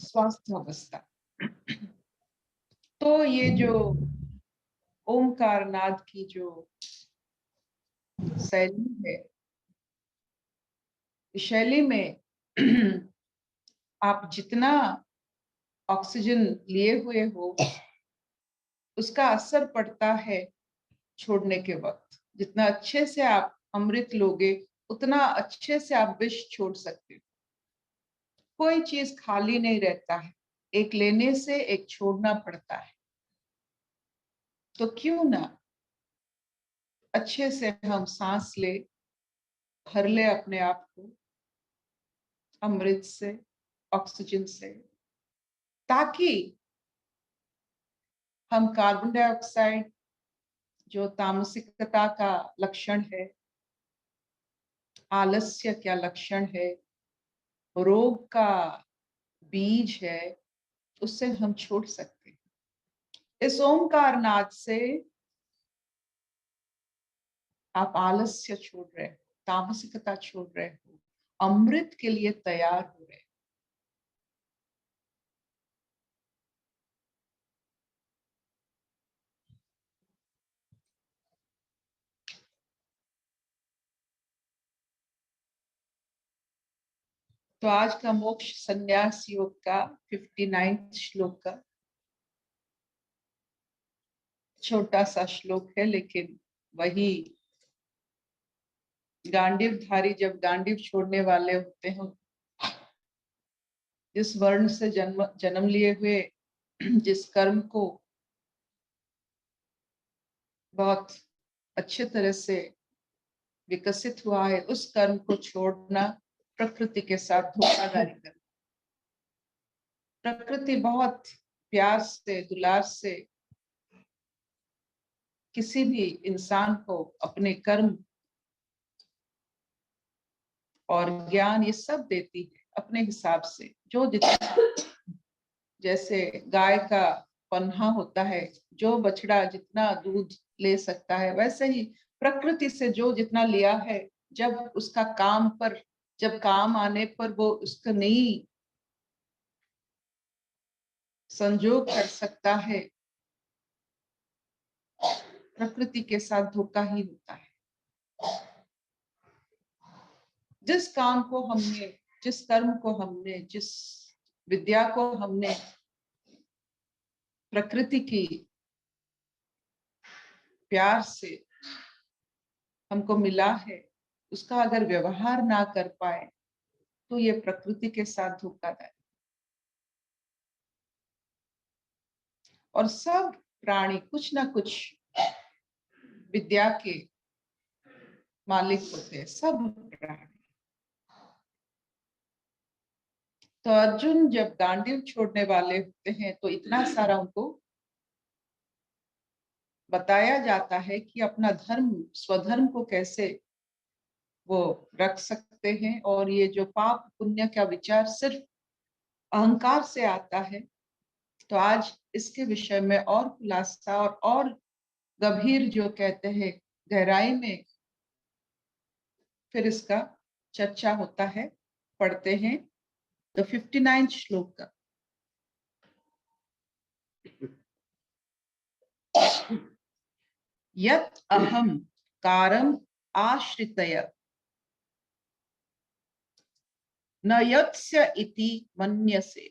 स्वास्थ्य अवस्था। तो ये जो ओंकार नाद की जो शैली है, इस शैली में आप जितना ऑक्सीजन लिए हुए हो उसका असर पड़ता है छोड़ने के वक्त। जितना अच्छे से आप अमृत लोगे उतना अच्छे से आप विष छोड़ सकते हो। कोई चीज खाली नहीं रहता है, एक लेने से एक छोड़ना पड़ता है। तो क्यों ना अच्छे से हम सांस ले, भर ले अपने आप को अमृत से, ऑक्सीजन से, ताकि हम कार्बन डाइऑक्साइड जो तामसिकता का लक्षण है, आलस्य क्या लक्षण है, रोग का बीज है, उससे हम छोड़ सकते हैं। इस ओंकार नाद से आप आलस्य छोड़ रहे हो, तामसिकता छोड़ रहे हो, अमृत के लिए तैयार हो रहे हो। तो आज का मोक्ष संन्यास योग का 59 श्लोक का छोटा सा श्लोक है, लेकिन वही गांडीवधारी जब गांडीव छोड़ने वाले होते हैं, जिस वर्ण से जन्म लिए हुए, जिस कर्म को बहुत अच्छे तरह से विकसित हुआ है, उस कर्म को छोड़ना प्रकृति के साथ धोखाधड़ी करना। प्रकृति बहुत प्यार से, दुलार से किसी भी इंसान को अपने कर्म और ज्ञान ये सब देती है अपने हिसाब से। जो जितना, जैसे गाय का पन्हा होता है, जो बछड़ा जितना दूध ले सकता है, वैसे ही प्रकृति से जो जितना लिया है, जब उसका काम पर, जब काम आने पर वो उसका नहीं संजोग कर सकता है, प्रकृति के साथ धोखा ही होता है। जिस काम को हमने, जिस कर्म को हमने, जिस विद्या को हमने प्रकृति की प्यार से हमको मिला है, उसका अगर व्यवहार ना कर पाए तो ये प्रकृति के साथ धोखाधड़ी। और सब प्राणी कुछ ना कुछ विद्या के मालिक होते हैं, सब प्राणी। तो अर्जुन जब गांडीव छोड़ने वाले होते हैं तो इतना सारा उनको बताया जाता है कि अपना धर्म, स्वधर्म को कैसे वो रख सकते हैं। और ये जो पाप पुण्य का विचार सिर्फ अहंकार से आता है। तो आज इसके विषय में और खुलासा और गंभीर जो कहते हैं गहराई में फिर इसका चर्चा होता है। पढ़ते हैं तो 59 श्लोक का। यत् अहम कारम आश्रितय न यत्स्य इति मन्यसे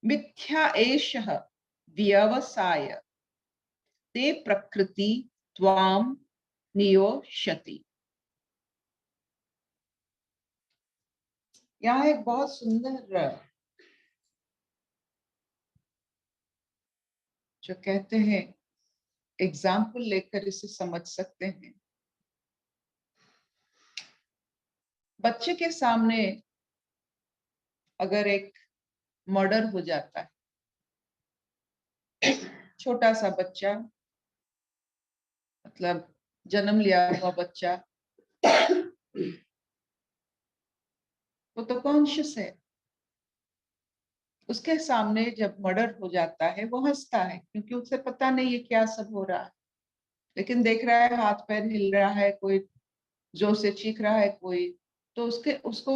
मिथ्या एषः व्यवसाय ते प्रकृति त्वाम नियोष्यति। यहाँ एक बहुत सुंदर जो कहते हैं एग्जाम्पल लेकर इसे समझ सकते हैं। बच्चे के सामने अगर एक मर्डर हो जाता है, छोटा सा बच्चा, मतलब जन्म लिया हुआ बच्चा, वो तो कॉन्शियस है। उसके सामने जब मर्डर हो जाता है वो हंसता है, क्योंकि उसे पता नहीं है क्या सब हो रहा है। लेकिन देख रहा है हाथ पैर हिल रहा है, कोई जोर से चीख रहा है, कोई तो उसको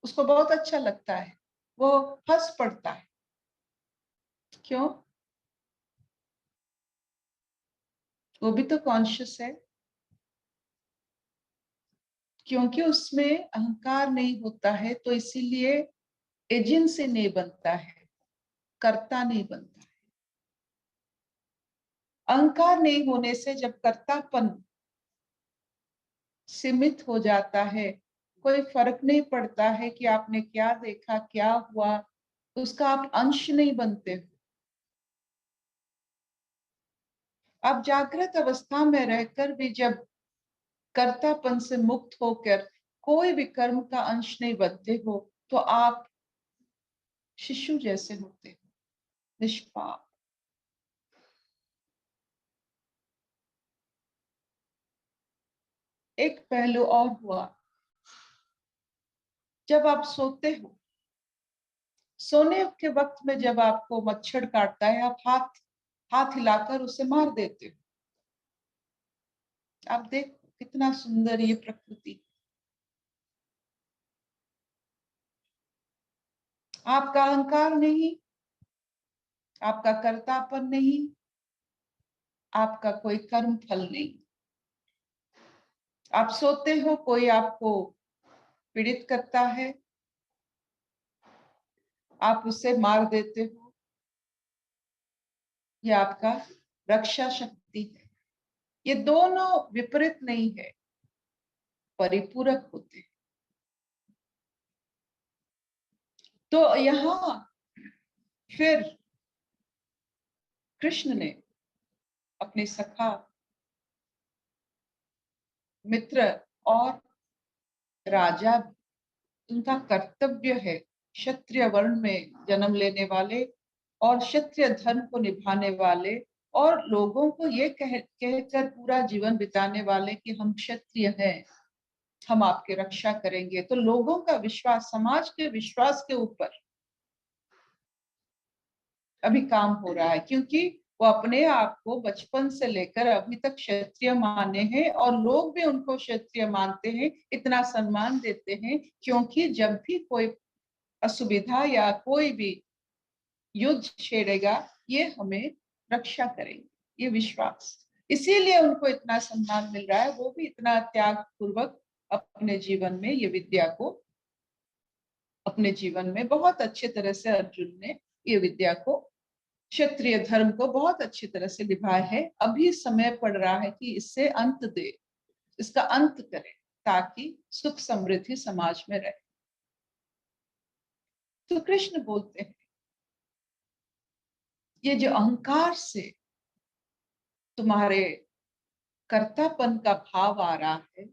उसको बहुत अच्छा लगता है, वो हंस पड़ता है। क्यों? वो भी तो कॉन्शियस है, क्योंकि उसमें अहंकार नहीं होता है, तो इसीलिए एजेंसी नहीं बनता है, कर्ता नहीं बनता है। अहंकार नहीं होने से जब कर्तापन सीमित हो जाता है, कोई फर्क नहीं पड़ता है कि आपने क्या देखा, क्या हुआ, उसका आप अंश नहीं बनते हो। आप जागृत अवस्था में रहकर भी जब कर्तापन से मुक्त होकर कोई भी कर्म का अंश नहीं बनते हो, तो आप शिशु जैसे होते हो, निष्पाप। एक पहलू और हुआ, जब आप सोते हो, सोने के वक्त में जब आपको मच्छर काटता है, आप हाथ हाथ हिलाकर उसे मार देते हो। आप देखो कितना सुंदर ये प्रकृति। आपका अहंकार नहीं, आपका कर्तापन नहीं, आपका कोई कर्म फल नहीं। आप सोते हो, कोई आपको पीड़ित करता है, आप उसे मार देते हो, यह आपका रक्षा शक्ति है। ये दोनों विपरीत नहीं है, परिपूरक होते हैं। तो यहाँ फिर कृष्ण ने अपने सखा, मित्र और राजा, उनका कर्तव्य है, क्षत्रिय वर्ण में जन्म लेने वाले और क्षत्रिय धर्म को निभाने वाले और लोगों को ये कहकर पूरा जीवन बिताने वाले कि हम क्षत्रिय हैं, हम आपकी रक्षा करेंगे। तो लोगों का विश्वास, समाज के विश्वास के ऊपर अभी काम हो रहा है, क्योंकि वो अपने आप को बचपन से लेकर अभी तक क्षत्रिय माने हैं और लोग भी उनको क्षत्रिय मानते हैं, इतना सम्मान देते हैं, क्योंकि जब भी कोई असुविधा या कोई भी युद्ध छेड़ेगा, ये हमें रक्षा करेंगे, ये विश्वास। इसीलिए उनको इतना सम्मान मिल रहा है। वो भी इतना त्याग पूर्वक अपने जीवन में ये विद्या को, अपने जीवन में बहुत अच्छे तरह से अर्जुन ने ये विद्या को, क्षत्रिय धर्म को बहुत अच्छी तरह से निभाया है। अभी समय पड़ रहा है कि इससे अंत दे, इसका अंत करे, ताकि सुख समृद्धि समाज में रहे। तो कृष्ण बोलते हैं, ये जो अहंकार से तुम्हारे कर्तापन का भाव आ रहा है,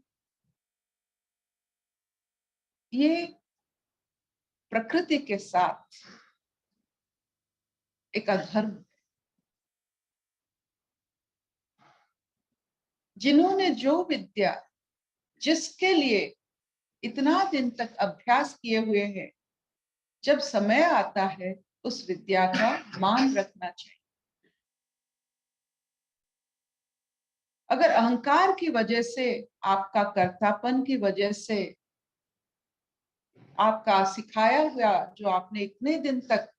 ये प्रकृति के साथ एक अधर्म। जिन्होंने जो विद्या, जिसके लिए इतना दिन तक अभ्यास किए हुए हैं, जब समय आता है उस विद्या का मान रखना चाहिए। अगर अहंकार की वजह से, आपका कर्तापन की वजह से, आपका सिखाया हुआ जो आपने इतने दिन तक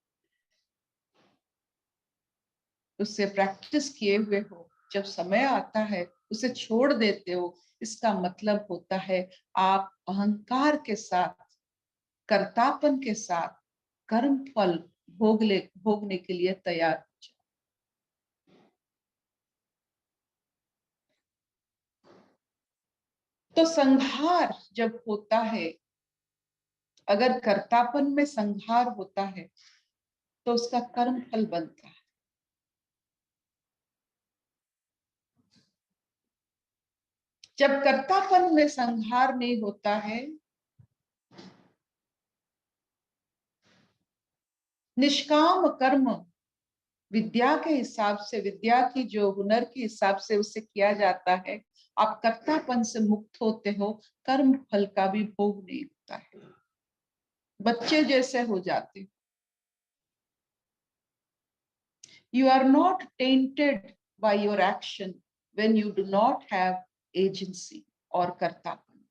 उससे प्रैक्टिस किए हुए हो, जब समय आता है उसे छोड़ देते हो, इसका मतलब होता है आप अहंकार के साथ, कर्तापन के साथ कर्म फल भोगने के लिए तैयार हो जाओ। तो संहार जब होता है, अगर कर्तापन में संहार होता है, तो उसका कर्म फल बनता है। जब कर्तापन में संहार नहीं होता है, निष्काम कर्म विद्या के हिसाब से, विद्या की जो हुनर के हिसाब से उसे किया जाता है, आप कर्तापन से मुक्त होते हो, कर्म फल का भी भोग नहीं होता है, बच्चे जैसे हो जाते हो। You are not tainted by your action when you do not have agency और कर्तापन।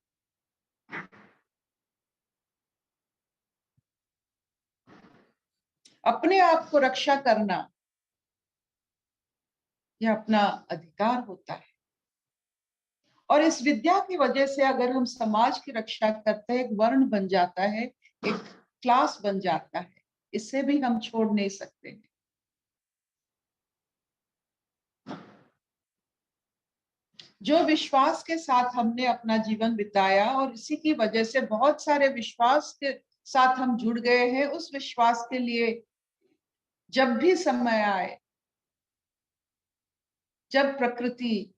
अपने आप को रक्षा करना यह अपना अधिकार होता है। और इस विद्या की वजह से अगर हम समाज की रक्षा करते हैं, एक वर्ण बन जाता है, एक क्लास बन जाता है, इससे भी हम छोड़ नहीं सकते हैं। जो विश्वास के साथ हमने अपना जीवन बिताया और इसी की वजह से बहुत सारे विश्वास के साथ हम जुड़ गए हैं, उस विश्वास के लिए जब भी समय आए, जब प्रकृति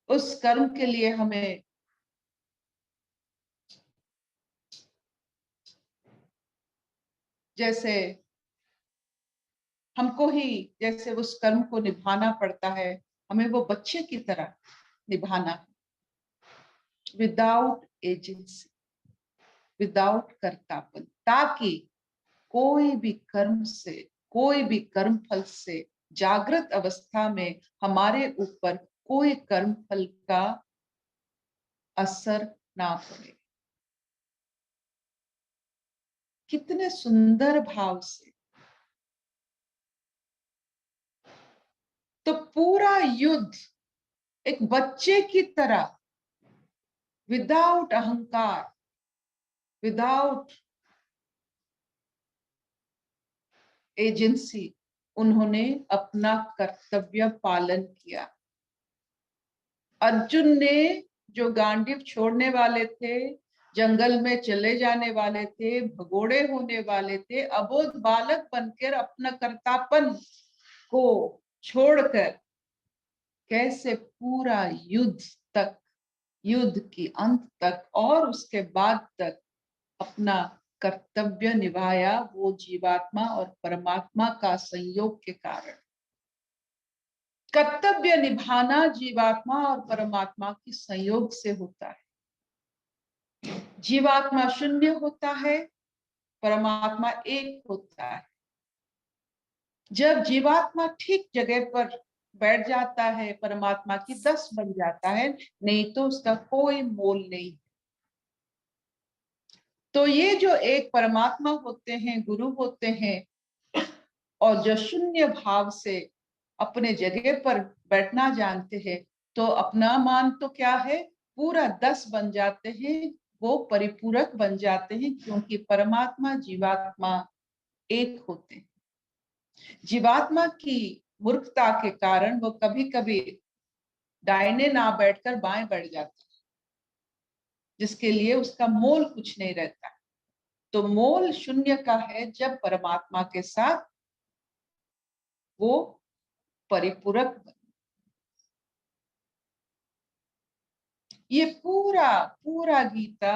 उस कर्म के लिए हमें जैसे हमको ही जैसे उस कर्म को निभाना पड़ता है, हमें वो बच्चे की तरह निभाना, विदाउट एजेंसी, विदाउट कर्तापन, ताकि कोई भी कर्म से, कोई भी कर्म फल से जागृत अवस्था में हमारे ऊपर कोई कर्म फल का असर ना पड़े। कितने सुंदर भाव से। तो पूरा युद्ध एक बच्चे की तरह, विदाउट अहंकार, विदाउट एजेंसी, उन्होंने अपना कर्तव्य पालन किया। अर्जुन ने जो गांडीव छोड़ने वाले थे, जंगल में चले जाने वाले थे, भगोड़े होने वाले थे, अबोध बालक बनकर अपना कर्तापन को छोड़कर कैसे पूरा युद्ध तक, युद्ध की अंत तक और उसके बाद तक अपना कर्तव्य निभाया, वो जीवात्मा और परमात्मा का संयोग के कारण। कर्तव्य निभाना जीवात्मा और परमात्मा की संयोग से होता है। जीवात्मा शून्य होता है, परमात्मा एक होता है। जब जीवात्मा ठीक जगह पर बैठ जाता है, परमात्मा की 10 बन जाता है, नहीं तो उसका कोई मोल नहीं। तो ये जो एक परमात्मा होते हैं, गुरु होते हैं, और जो शून्य भाव से अपने जगह पर बैठना जानते हैं, तो अपना मान तो क्या है, पूरा 10 बन जाते हैं, वो परिपूरक बन जाते हैं, क्योंकि परमात्मा जीवात्मा एक होते हैं। जीवात्मा की मूर्खता के कारण वो कभी कभी दाहिने ना बैठकर बाएं बैठ जाता है, जिसके लिए उसका मोल कुछ नहीं रहता। तो मोल शून्य का है जब परमात्मा के साथ वो परिपूरक। ये पूरा पूरा गीता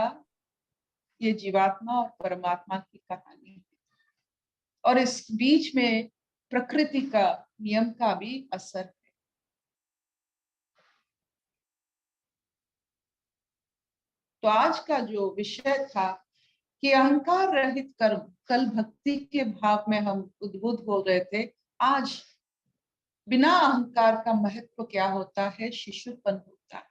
ये जीवात्मा और परमात्मा की कहानी है, और इस बीच में प्रकृति का नियम का भी असर है। तो आज का जो विषय था कि अहंकार रहित कर्म, कल भक्ति के भाव में हम उद्बुद्ध हो रहे थे, आज बिना अहंकार का महत्व क्या होता है, शिशुपन होता है,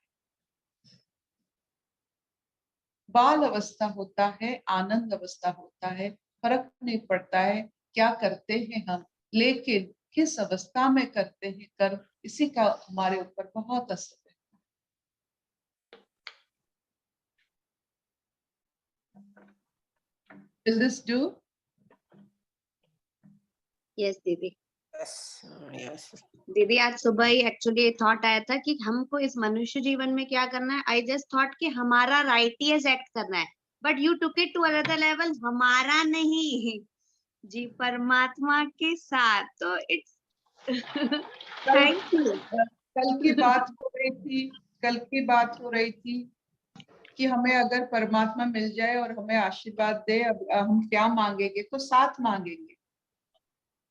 बाल अवस्था होता है, आनंद अवस्था होता है, फर्क नहीं पड़ता है क्या करते हैं हम, लेकिन किस अवस्था में करते हैं कर्म, इसी का हमारे ऊपर बहुत असर है। Will this do? Yes, दीदी। Yes. दीदी आज सुबह ही एक्चुअली थॉट आया था कि हमको इस मनुष्य जीवन में क्या करना है। आई जस्ट थॉट कि हमारा राइटियस एक्ट करना है, but you took it to another level, हमारा नहीं जी, परमात्मा के साथ। तो इट्स थैंक यू। कल की बात हो रही थी, कल की बात हो रही थी कि हमें अगर परमात्मा मिल जाए और हमें आशीर्वाद दे, अब हम क्या मांगेंगे, तो साथ मांगेंगे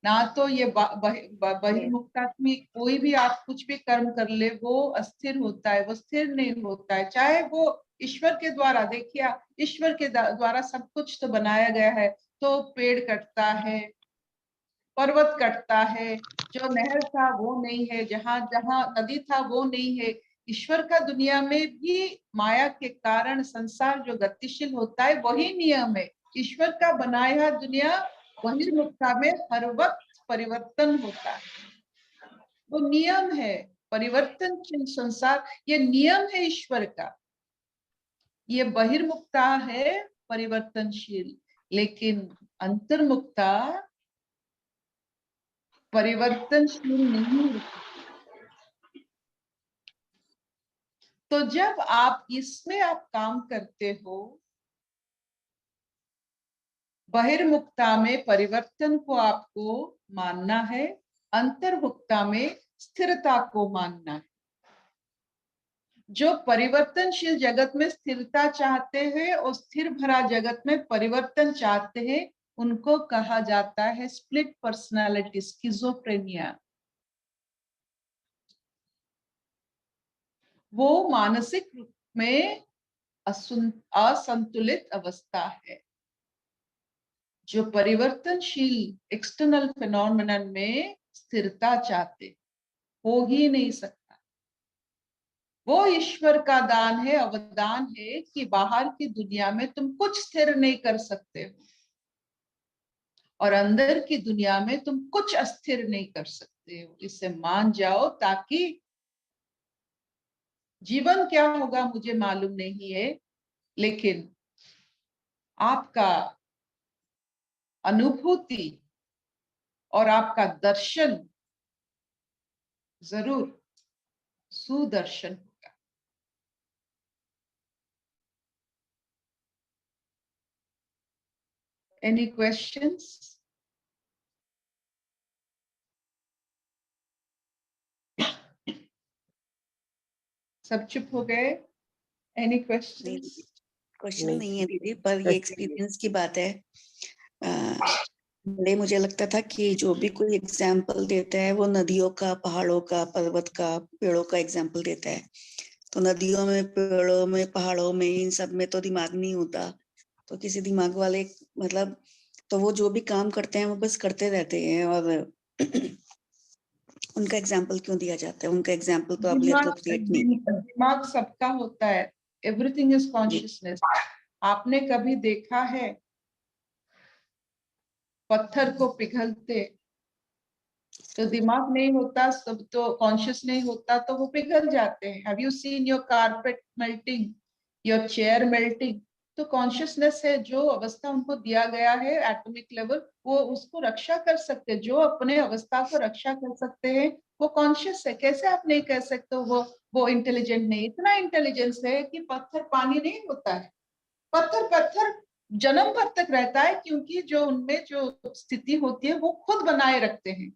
ना। तो ये बहिर्मुक्तात्मी कोई भी आप कुछ भी कर्म कर ले, वो अस्थिर होता है, वो स्थिर नहीं होता है, चाहे वो ईश्वर के द्वारा। देखिए, ईश्वर के द्वारा सब कुछ तो बनाया गया है, तो पेड़ कटता है, पर्वत कटता है, जो नहर था वो नहीं है, जहां जहां नदी था वो नहीं है। ईश्वर का दुनिया में भी माया के कारण संसार जो गतिशील होता है वही नियम है। ईश्वर का बनाया दुनिया बहिर्मुखता में हर वक्त परिवर्तन होता है, वो नियम है। परिवर्तनशील संसार, ये नियम है ईश्वर का। ये बहिर्मुखता है परिवर्तनशील, लेकिन अंतर्मुखता परिवर्तनशील नहीं होती। तो जब आप इसमें आप काम करते हो, बहिर्मुखता में परिवर्तन को आपको मानना है, अंतर्मुखता में स्थिरता को मानना है। जो परिवर्तनशील जगत में स्थिरता चाहते हैं और स्थिर भरा जगत में परिवर्तन चाहते हैं, उनको कहा जाता है स्प्लिट पर्सनालिटी, स्किज़ोफ्रेनिया। वो मानसिक रूप में असंतुलित अवस्था है। जो परिवर्तनशील एक्सटर्नल फिनोमेनन में स्थिरता चाहते, हो ही नहीं सकता। वो ईश्वर का दान है, अवदान है कि बाहर की दुनिया में तुम कुछ स्थिर नहीं कर सकते हो और अंदर की दुनिया में तुम कुछ अस्थिर नहीं कर सकते हो। इसे मान जाओ, ताकि जीवन क्या होगा मुझे मालूम नहीं है, लेकिन आपका अनुभूति और आपका दर्शन जरूर सुदर्शन होगा। Any questions? सब चुप हो गए? Any questions? क्वेश्चन नहीं है दीदी, पर ये एक्सपीरियंस की बात है। पहले मुझे लगता था कि जो भी कोई एग्जाम्पल देता है वो नदियों का, पहाड़ों का, पर्वत का, पेड़ों का एग्जाम्पल देता है। तो नदियों में, पेड़ों में, पहाड़ों में, इन सब में तो दिमाग नहीं होता। तो किसी दिमाग वाले मतलब, तो वो जो भी काम करते हैं वो बस करते रहते हैं, और उनका एग्जाम्पल क्यों दिया जाता है? उनका एग्जाम्पल तो अप्रोप्रिएट नहीं। दिमाग सबका होता है, एवरीथिंग इज कॉन्शियसनेस। आपने कभी देखा है पत्थर को पिघलते? तो दिमाग नहीं होता, सब तो कॉन्शियस नहीं होता, तो वो पिघल जाते हैं। Have you seen your carpet melting, your chair melting? तो कॉन्शियसनेस है, जो अवस्था उनको दिया गया है एटॉमिक लेवल, वो उसको रक्षा कर सकते हैं। जो अपने अवस्था को रक्षा कर सकते हैं वो कॉन्शियस है। कैसे आप नहीं कह सकते वो इंटेलिजेंट नहीं? इतना इंटेलिजेंस है कि पत्थर पानी नहीं होता है, पत्थर जन्म भर तक रहता है, क्योंकि जो उनमें जो स्थिति होती है वो खुद बनाए रखते हैं।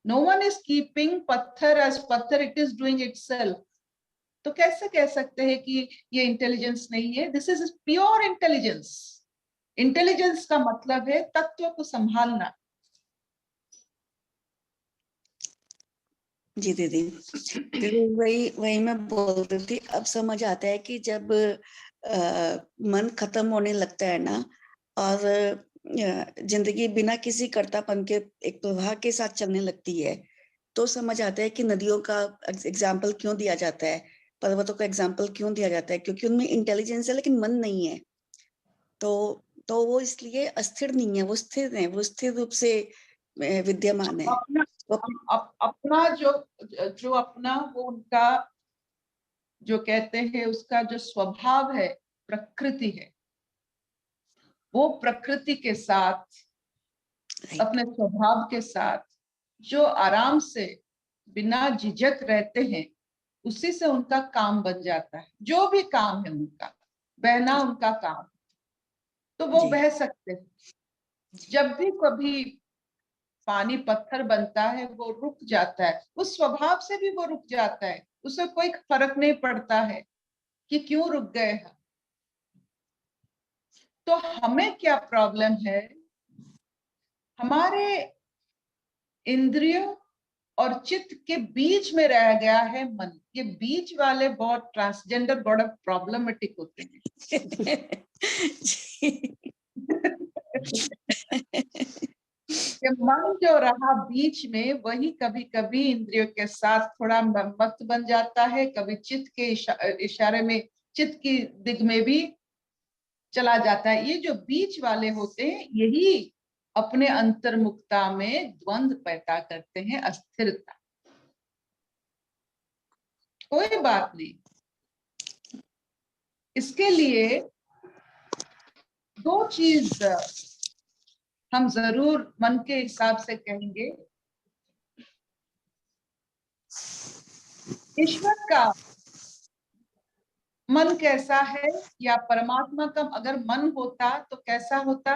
No one is keeping पत्थर as पत्थर, it is doing itself. तो कैसे कह सकते हैं कि ये इंटेलिजेंस नहीं है? This is pure intelligence. Intelligence का मतलब है तत्व को संभालना। जी दीदी, वही मैं बोल रही थी। अब समझ आता है कि जब मन खत्म होने लगता है ना, और जिंदगी बिना किसी कर्तापन के एक प्रवाह के साथ चलने लगती है, तो समझ आता है कि नदियों का एग्जाम्पल क्यों दिया जाता है, पर्वतों का एग्जाम्पल क्यों दिया जाता है, क्योंकि उनमें इंटेलिजेंस है लेकिन मन नहीं है। तो वो इसलिए अस्थिर नहीं है, वो स्थिर है, वो स्थिर रूप से विद्यमान है। अपना जो अपना वो उनका जो कहते हैं उसका जो स्वभाव है, प्रकृति है, वो प्रकृति के साथ, अपने स्वभाव के साथ जो आराम से बिना झिझक रहते हैं, उसी से उनका काम बन जाता है। जो भी काम है उनका, बहना उनका काम, तो वो बह सकते हैं। जब भी कभी पानी पत्थर बनता है वो रुक जाता है, उस स्वभाव से भी वो रुक जाता है, उसे कोई फर्क नहीं पड़ता है कि क्यों रुक गए हैं। तो हमें क्या प्रॉब्लम है? हमारे इंद्रियों और चित्त के बीच में रह गया है मन। ये बीच वाले बहुत ट्रांसजेंडर बहुत प्रॉब्लमेटिक होते हैं। ये मन जो रहा बीच में, वही कभी कभी इंद्रियों के साथ थोड़ा मस्त बन जाता है, कभी चित्त के इशारे में चित्त की दिग में भी चला जाता है। ये जो बीच वाले होते हैं, यही अपने अंतर्मुखता में द्वंद्व पैदा करते हैं, अस्थिरता। कोई बात नहीं, इसके लिए दो चीज हम जरूर मन के हिसाब से कहेंगे। ईश्वर का मन कैसा है, या परमात्मा का अगर मन होता तो कैसा होता।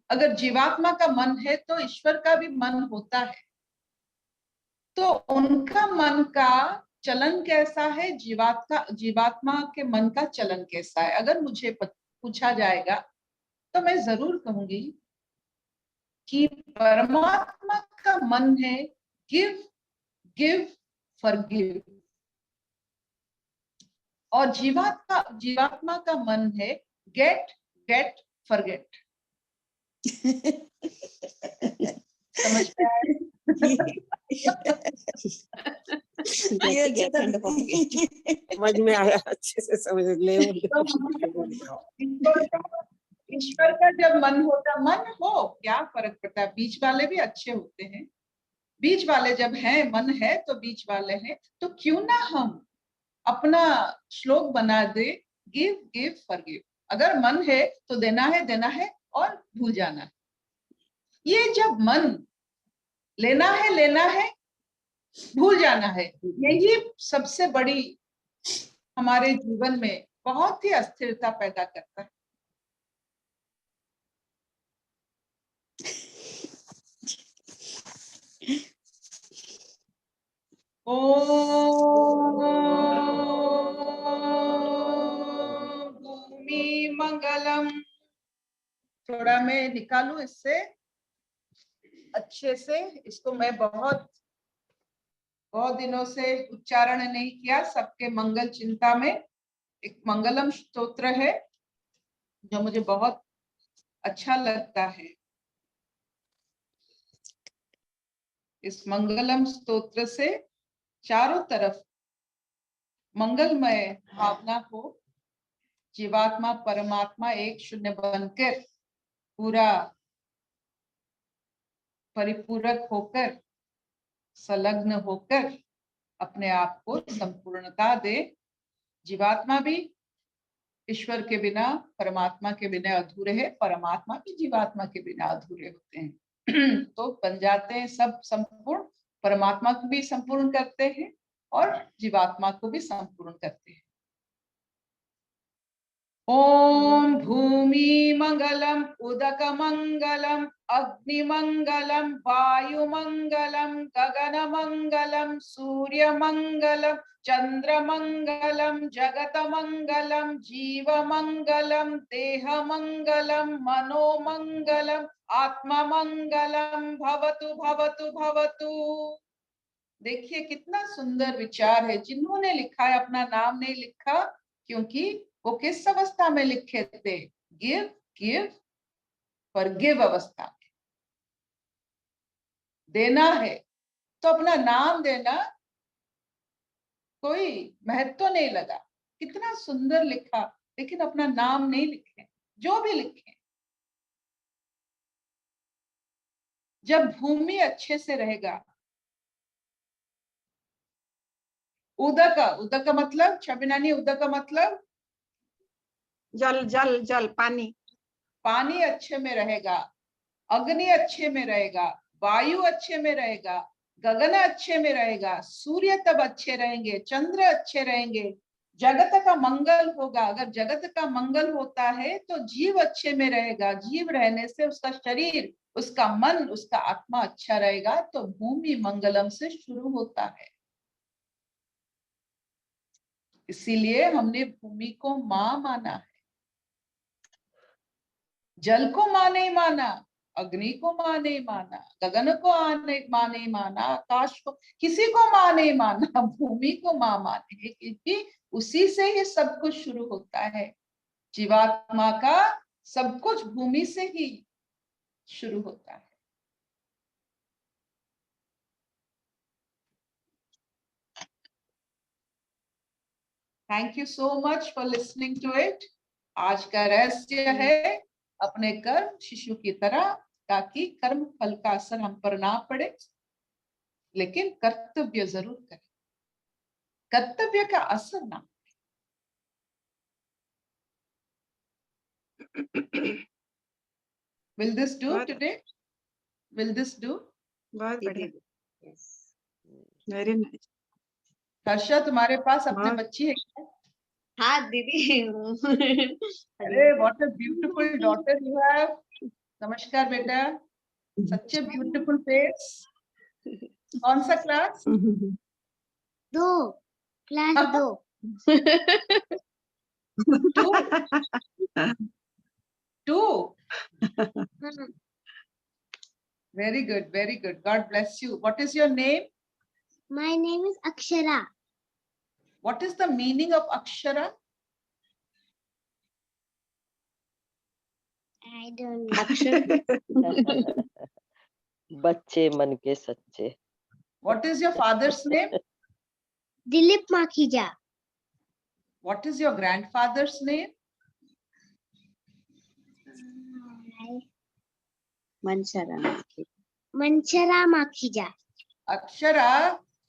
अगर जीवात्मा का मन है तो ईश्वर का भी मन होता है, तो उनका मन का चलन कैसा है, जीवात्मा के मन का चलन कैसा है। अगर मुझे पूछा जाएगा तो मैं जरूर कहूंगी कि परमात्मा का मन है गिव गिव फॉरगिव, और जीवात्मा का मन है गेट गेट फॉरगेट। समझ में आया? ये अच्छा था। समझ में आया, अच्छे से समझ ले। ईश्वर का जब मन होता, मन हो क्या फर्क पड़ता है, बीच वाले भी अच्छे होते हैं। बीच वाले जब हैं, मन है तो बीच वाले हैं, तो क्यों ना हम अपना श्लोक बना दे गिव गिव फॉरगिव। अगर मन है तो देना है और भूल जाना है। ये जब मन लेना है भूल जाना है, यही सबसे बड़ी हमारे जीवन में बहुत ही अस्थिरता पैदा करता है। भूमि मंगलम। थोड़ा मैं निकालूं इससे अच्छे से, इसको मैं बहुत दिनों से उच्चारण नहीं किया। सबके मंगल चिंता में एक मंगलम स्तोत्र है जो मुझे बहुत अच्छा लगता है। इस मंगलम स्तोत्र से चारों तरफ मंगलमय भावना हो, जीवात्मा परमात्मा एक शून्य बनकर पूरा परिपूरक होकर, संलग्न होकर अपने आप को संपूर्णता दे। जीवात्मा भी ईश्वर के बिना, परमात्मा के बिना अधूरे है, परमात्मा भी जीवात्मा के बिना अधूरे होते हैं। तो बन जाते हैं सब संपूर्ण, परमात्मा को भी संपूर्ण करते हैं और जीवात्मा को भी संपूर्ण करते हैं। ओम भूमि मंगलम उदक मंगलम अग्नि मंगलम वायु मंगलम गगन मंगलम सूर्य मंगलम चंद्र मंगलम जगत मंगलम जीव मंगलम देह मंगलम मनो मंगलम आत्मा मंगलम भवतु भवतु भवतु। देखिए कितना सुंदर विचार है। जिन्होंने लिखा है, अपना नाम नहीं लिखा, क्योंकि वो किस अवस्था में लिखे थे, गिव गिव फॉरगिव अवस्था में। देना है तो अपना नाम देना, कोई महत्व नहीं लगा। कितना सुंदर लिखा, लेकिन अपना नाम नहीं लिखे। जो भी लिखे, जब भूमि अच्छे से रहेगा, उदक का मतलब, छबिनानी, उदक का मतलब जल जल जल, पानी। पानी अच्छे में रहेगा, अग्नि अच्छे में रहेगा, वायु अच्छे में रहेगा, गगन अच्छे में रहेगा, सूर्य तब अच्छे रहेंगे, चंद्र अच्छे रहेंगे, जगत का मंगल होगा। अगर जगत का मंगल होता है तो जीव अच्छे में रहेगा। जीव रहने से उसका शरीर, उसका मन, उसका आत्मा अच्छा रहेगा। तो भूमि मंगलम से शुरू होता है। इसीलिए हमने भूमि को मां माना है, जल को मां नहीं माना, अग्नि को मां नहीं माना, गगन को मां नहीं माना, आकाश को, किसी को मां नहीं माना, भूमि को मां माने, क्योंकि उसी से ही सब कुछ शुरू होता है। जीवात्मा का सब कुछ भूमि से ही शुरू होता है। Thank you so much for listening to it. आज का रहस्य है अपने कर्म शिशु की तरह ताकि कर्म फल का असर हम पर ना पड़े, लेकिन कर्तव्य जरूर करें, कर्तव्य का असर ना। Will this do बहुत today? Will this do? बहुत बढ़िया, Yes. Very nice. हर्षा, तुम्हारे पास अपने बहुत बच्ची है क्या? हाँ दीदी। अरे what a beautiful daughter you have. नमस्कार बेटा, सच्चे ब्यूटीफुल फेस। कौन सा class? 2 class 2। 2. Very good, very good. God bless you. What is your name? My name is Akshara. What is the meaning of Akshara? I don't know. अक्षर बच्चे मन के सच्चे। What is your father's name? Dilip Makhija. What is your grandfather's name? Manchara Makhija. Akshara,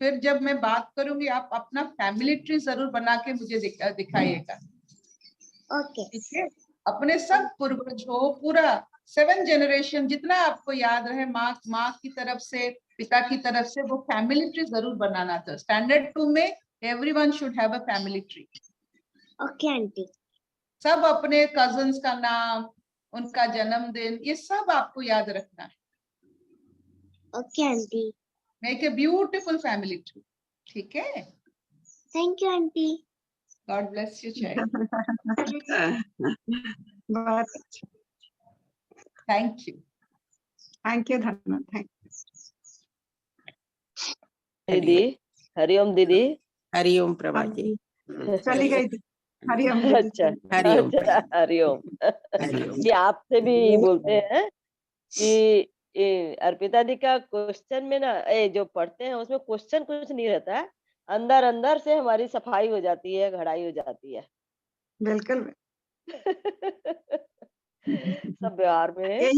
फिर जब मैं बात करूंगी आप अपना फैमिली ट्री जरूर बना के मुझे दिखाइएगा, Okay. ठीक है? अपने सब पूर्वज हो, पूरा 7 जनरेशन जितना आपको याद रहे, माँ की तरफ से, पिता की तरफ से, वो फैमिली ट्री जरूर बनाना था। स्टैंडर्ड 2 में everyone should have a family tree. Okay, auntie. सब अपने कजन्स का नाम, उनका जन्मदिन, ये सब आपको याद रखना है। Okay, auntie. Make a beautiful family tree, ठीक है? Thank you, auntie. God bless you child. बहुत थैंक यू। थैंक यू धन्यवाद, थैंक दीदी, हरिओम दीदी। हरिओम प्रभा जी। चली गई थी। हरिओम दीदी, अच्छा हरिओम अच्छा, हरिओम। हरिओम। ये आपसे भी बोलते हैं कि अर्पिता दी का क्वेश्चन में ना, जो पढ़ते हैं उसमें क्वेश्चन कुछ नहीं रहता है, अंदर अंदर से हमारी सफाई हो जाती है, घड़ाई हो जाती है। बिल्कुल। सब व्यवहार में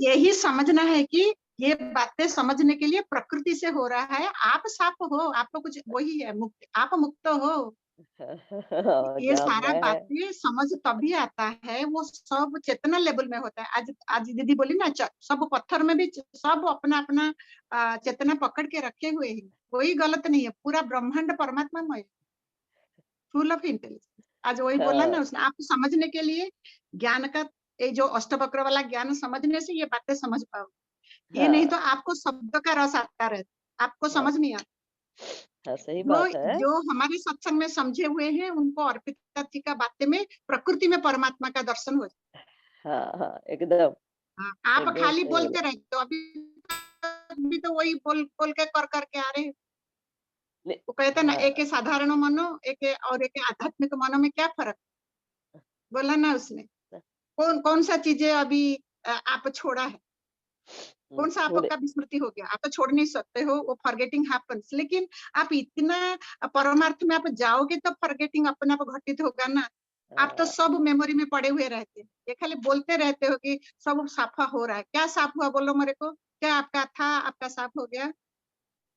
यही समझना है कि ये बातें समझने के लिए प्रकृति से हो रहा है। आप साफ हो, आपको कुछ वही है, मुक्त, आप मुक्त हो। ये सारा बातें समझ तभी आता है, वो सब चेतना लेवल में होता है। आज दीदी बोली ना, सब पत्थर में भी सब अपना अपना चेतना पकड़ के रखे हुए हैं, कोई गलत नहीं है, पूरा ब्रह्मांड परमात्मा फुल ऑफ इंटेलिजेंस। आज वही बोला ना उसने, आपको समझने के लिए ज्ञान का, ये जो अष्टवक्र वाला ज्ञान समझने से ये बातें समझ पाओ। ये नहीं तो आपको शब्द का रस आता रहता, आपको समझ नहीं आता। सही बात है। जो हमारे सत्संग में समझे हुए हैं, उनको अर्पिता जी का बातें में प्रकृति में परमात्मा का दर्शन हो जाता है। हाँ, एकदम। आप खाली बोलते रहते हो, अभी तो वही बोल के कर आ रहे हैं। वो कहते ना, एक साधारण मनो, एक और एक आध्यात्मिक मनो में क्या फर्क बोला ना उसने। कौन सा चीजें अभी आप छोड़ा है, कौन सा आपका विस्मृति हो गया, आप तो छोड़ नहीं सकते हो, वो फॉरगेटिंग हैपेंस। लेकिन आप इतना परमार्थ में आप जाओगे तो फॉरगेटिंग अपने आप घटित होगा ना। आप तो सब मेमोरी में पड़े हुए रहते हैं, ये खाली बोलते रहते हो कि सब साफा हो रहा है। क्या साफ हुआ बोलो मेरे को, क्या आपका था, आपका साफ हो गया?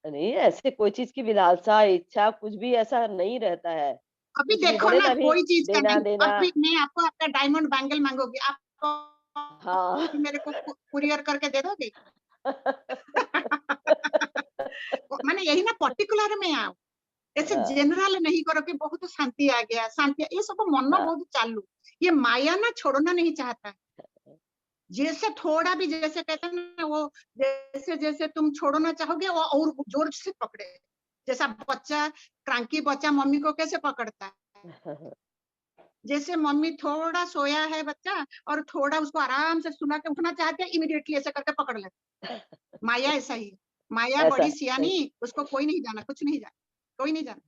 नहीं, ऐसे कोई चीज की विलासा, इच्छा कुछ भी ऐसा नहीं रहता है। अभी देखो ना, कोई चीज का नहीं। देना। अभी मैं आपको आपका डायमंड बैंगल मांगोगी, आप हाँ। मेरे को कुरियर करके दे दोगे? मैंने यही ना, पर्टिकुलर में आओ, ऐसे जनरल नहीं करो कि बहुत शांति आ गया, शांति, ये सब मन बहुत चालू। ये माया ना छोड़ना नहीं चाहता है। जैसे थोड़ा भी, जैसे कहते हैं ना, वो जैसे जैसे तुम छोड़ना चाहोगे वो और जोर से पकड़े। जैसा बच्चा, क्रांकी बच्चा मम्मी को कैसे पकड़ता है, जैसे मम्मी थोड़ा सोया है बच्चा और थोड़ा उसको आराम से सुला के उठना चाहते हैं, इमीडिएटली ऐसे करके पकड़ लेते। माया ऐसा ही है। माया बड़ी सियानी, उसको कोई नहीं जाना, कुछ नहीं जाना, कोई नहीं जाना।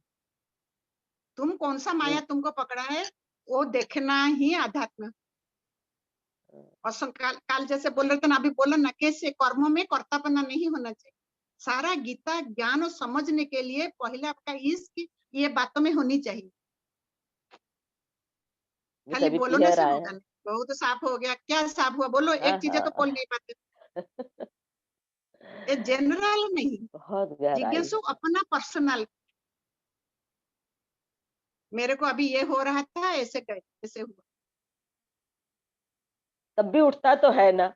तुम कौन सा माया तुमको पकड़ा है, वो देखना ही आध्यात्म। और काल जैसे बोल रहे थे ना, अभी बोला ना, कैसे कर्मों में कर्तापना नहीं होना चाहिए। सारा गीता ज्ञान और समझने के लिए पहले आपका इश्क ये बातों में होनी चाहिए। खाली बोलो ना से होगा नहीं। बहुत साफ हो गया, क्या साफ हुआ बोलो, एक चीजें तो बोल नहीं पाते। ये जनरल नहीं, बहुत गहराई जिज्ञासु अपना पर्सनल। मेरे को अभी ये हो रहा था, ऐसे गए, ऐसे हुआ। तब भी उठता तो है ना,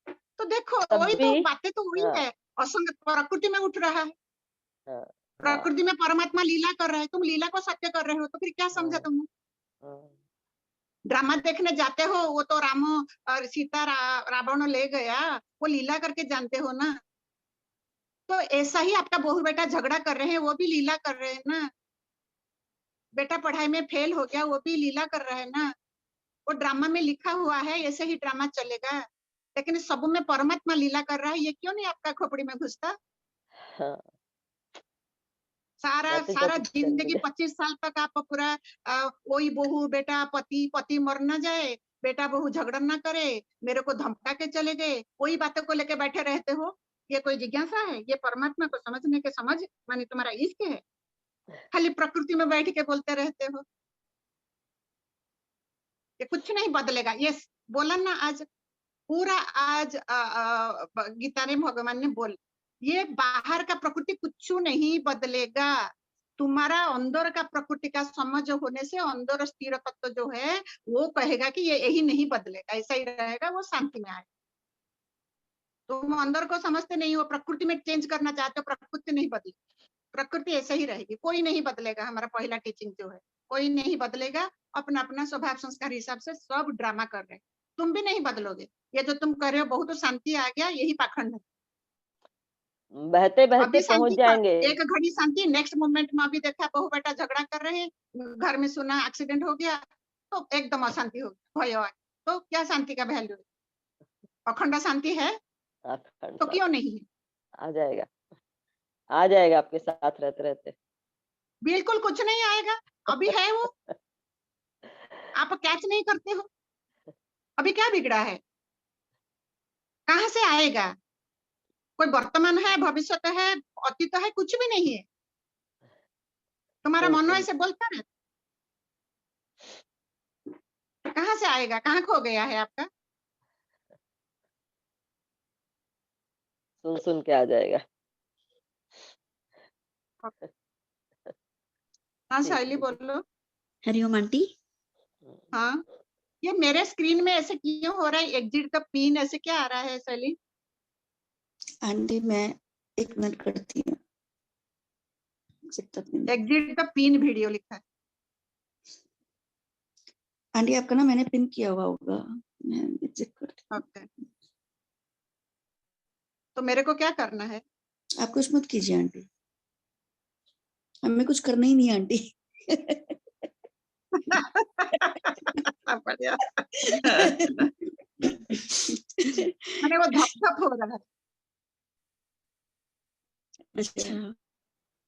तो देखो तब वही तो भी। बातें तो वही हाँ है। असंग प्रकृति में उठ रहा है, हाँ हाँ प्रकृति में परमात्मा लीला कर रहा है, तुम लीला को सत्य कर रहे हो, तो फिर क्या समझा हाँ, तुमने? हाँ, ड्रामा देखने जाते हो, वो तो राम और सीता रावण ले गया, वो लीला करके जानते हो ना। तो ऐसा ही आपका बहू बेटा झगड़ा कर रहे हैं, वो भी लीला कर रहे हैं ना। बेटा पढ़ाई में फेल हो गया, वो भी लीला कर रहा है ना। वो ड्रामा में लिखा हुआ है, ऐसे ही ड्रामा चलेगा। लेकिन सब में परमात्मा लीला कर रहा है, ये क्यों नहीं आपका खोपड़ी में घुसता? हाँ, सारा मैं तो सारा जब जिंदगी चंडीगढ़ 25 साल तक आप पूरा वही बहू बेटा पति पति मर ना जाए, बेटा बहू झगड़ा ना करे, मेरे को धमका के चले गए, वही बातों को लेके बैठे रहते हो। ये कोई जिज्ञासा है? ये परमात्मा को समझने के समझ माने तुम्हारा इश्क है? खाली प्रकृति में बैठ के बोलते रहते हो। ये कुछ नहीं बदलेगा। ये बोला ना आज पूरा, आज गीता ने भगवान ने बोल, ये बाहर का प्रकृति कुछ नहीं बदलेगा। तुम्हारा अंदर का प्रकृति का समझ होने से अंदर स्थिर तत्व जो है वो कहेगा कि ये यही नहीं बदलेगा, ऐसा ही रहेगा, वो शांति में आए। तुम अंदर को समझते नहीं हो, प्रकृति में चेंज करना चाहते हो, प्रकृति नहीं बदले, प्रकृति ऐसे ही रहेगी, कोई नहीं बदलेगा। हमारा पहला टीचिंग जो है, कोई नहीं बदलेगा। अपना अपना स्वभाव संस्कार हिसाब से सब ड्रामा कर रहे हैं, तुम भी नहीं बदलोगे। ये जो तुम कर रहे हो बहुत शांति आ गया, यही पाखंड है। बहते बहते अभी पहुंच शांति का जाएंगे। एक घड़ी शांति, नेक्स्ट मोमेंट में अभी देखा बहू बेटा झगड़ा कर रहे हैं, घर में सुना एक्सीडेंट हो गया, तो एकदम अशांति हो गया, भय हुआ। तो क्या शांति का वैल्यू है? अखंड शांति है अखंड तो साथ क्यों नहीं है? आ जाएगा, आ जाएगा आपके साथ रहते रहते। बिल्कुल कुछ नहीं आएगा, अभी है वो, आप कैच नहीं करते हो। अभी क्या बिगड़ा है? कहाँ से आएगा? कोई वर्तमान है, भविष्य तो है, अतीत है, कुछ भी नहीं है। तुम्हारा मन सुन ऐसे बोलता है, कहाँ से आएगा? कहाँ खो गया है आपका? सुन सुन के आ जाएगा। हाँ ठीक शैली है जी। बोलो। हरिओम आंटी। हाँ, ये मेरे स्क्रीन में ऐसे क्यों हो रहा है? एग्जिट द पिन ऐसे क्या आ रहा है शैली? आंटी मैं 1 मिनट करती हूँ। एग्जिट द पिन वीडियो लिखा है। आंटी आपका ना मैंने पिन किया हुआ होगा, मैं चेक करती हूँ। ओके, तो मेरे को क्या करना है? आप कुछ मत कीजिए आंटी, हमें कुछ करना ही नहीं है आंटी। बढ़िया। मैंने वो धप धप हो रहा है। अच्छा,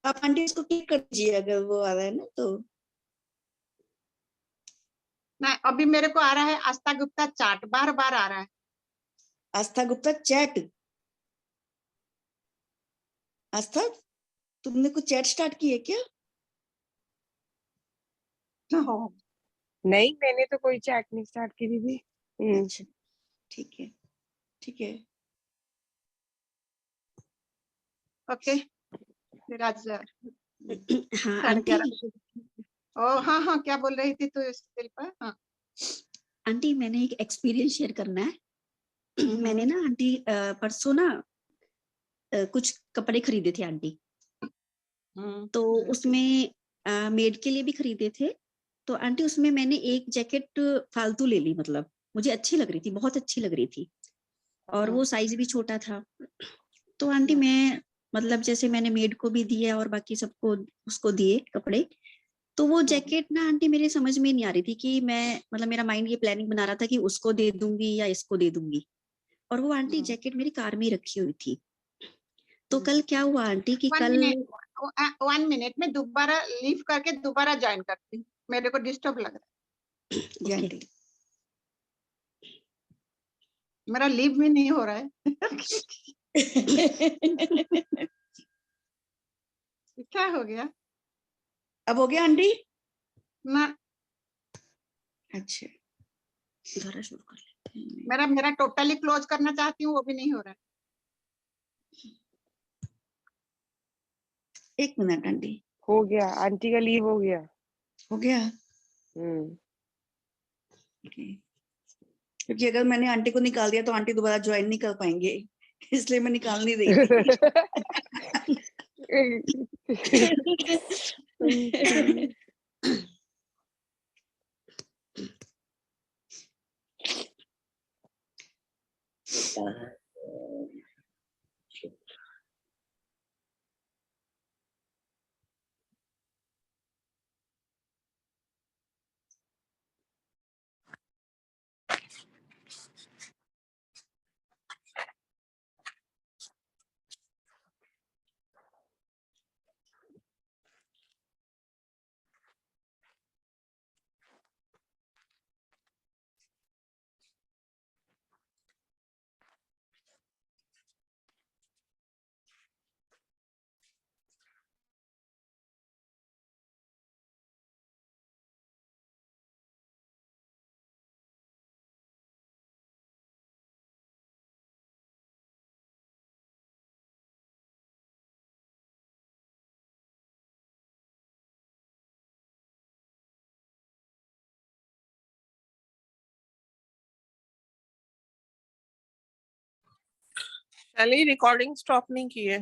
आप आंटी इसको क्लिक कर दीजिए अगर वो आ रहा है ना तो। ना अभी मेरे को आ रहा है आस्था गुप्ता चाट, बार बार आ रहा है। आस्था गुप्ता चैट। आस्था तुमने कुछ चैट स्टार्ट की है क्या? नहीं, मैंने तो कोई चैट नहीं स्टार्ट की दीदी। अच्छा ठीक है, ठीक है। ओके, फिर आज हाँ आंटी, ओ हाँ हाँ, क्या बोल रही थी तू शिल्पा? हाँ आंटी मैंने एक एक्सपीरियंस शेयर करना है। मैंने ना आंटी परसों ना कुछ कपड़े खरीदे थे आंटी, तो उसमें मेड के लिए भी खरीदे थे। तो आंटी उसमें मैंने एक जैकेट फालतू ले ली, मतलब मुझे अच्छी लग रही थी, बहुत अच्छी लग रही थी, और वो साइज भी छोटा था। तो आंटी मैं मतलब जैसे मैंने मेड को भी दिया और बाकी सबको उसको दिए कपड़े, तो वो जैकेट ना आंटी मेरे समझ में नहीं आ रही थी कि मैं मतलब मेरा माइंड ये प्लानिंग बना रहा था कि उसको दे दूंगी या इसको दे दूंगी, और वो आंटी जैकेट मेरी कार में ही रखी हुई थी। तो कल क्या हुआ आंटी कि कल 1 मिनट में दोबारा लीव करके दोबारा ज्वाइन करती हूँ, मेरे को डिस्टर्ब लग रहा है। जी आंटी, मेरा लीव भी नहीं हो रहा है। क्या हो गया? अब हो गया आंटी? ना अच्छा दोबारा शुरू कर ले। मेरा मेरा टोटली क्लोज करना चाहती हूँ, वो भी नहीं हो रहा है। 1 मिनट आंटी, हो गया, आंटी का लीव हो गया। हो गया? ओके। क्योंकि अगर मैंने आंटी को निकाल दिया तो आंटी दोबारा ज्वाइन नहीं कर पाएंगे, इसलिए मैं निकाल नहीं रही थी। चलिए, रिकॉर्डिंग स्टॉप नहीं की है।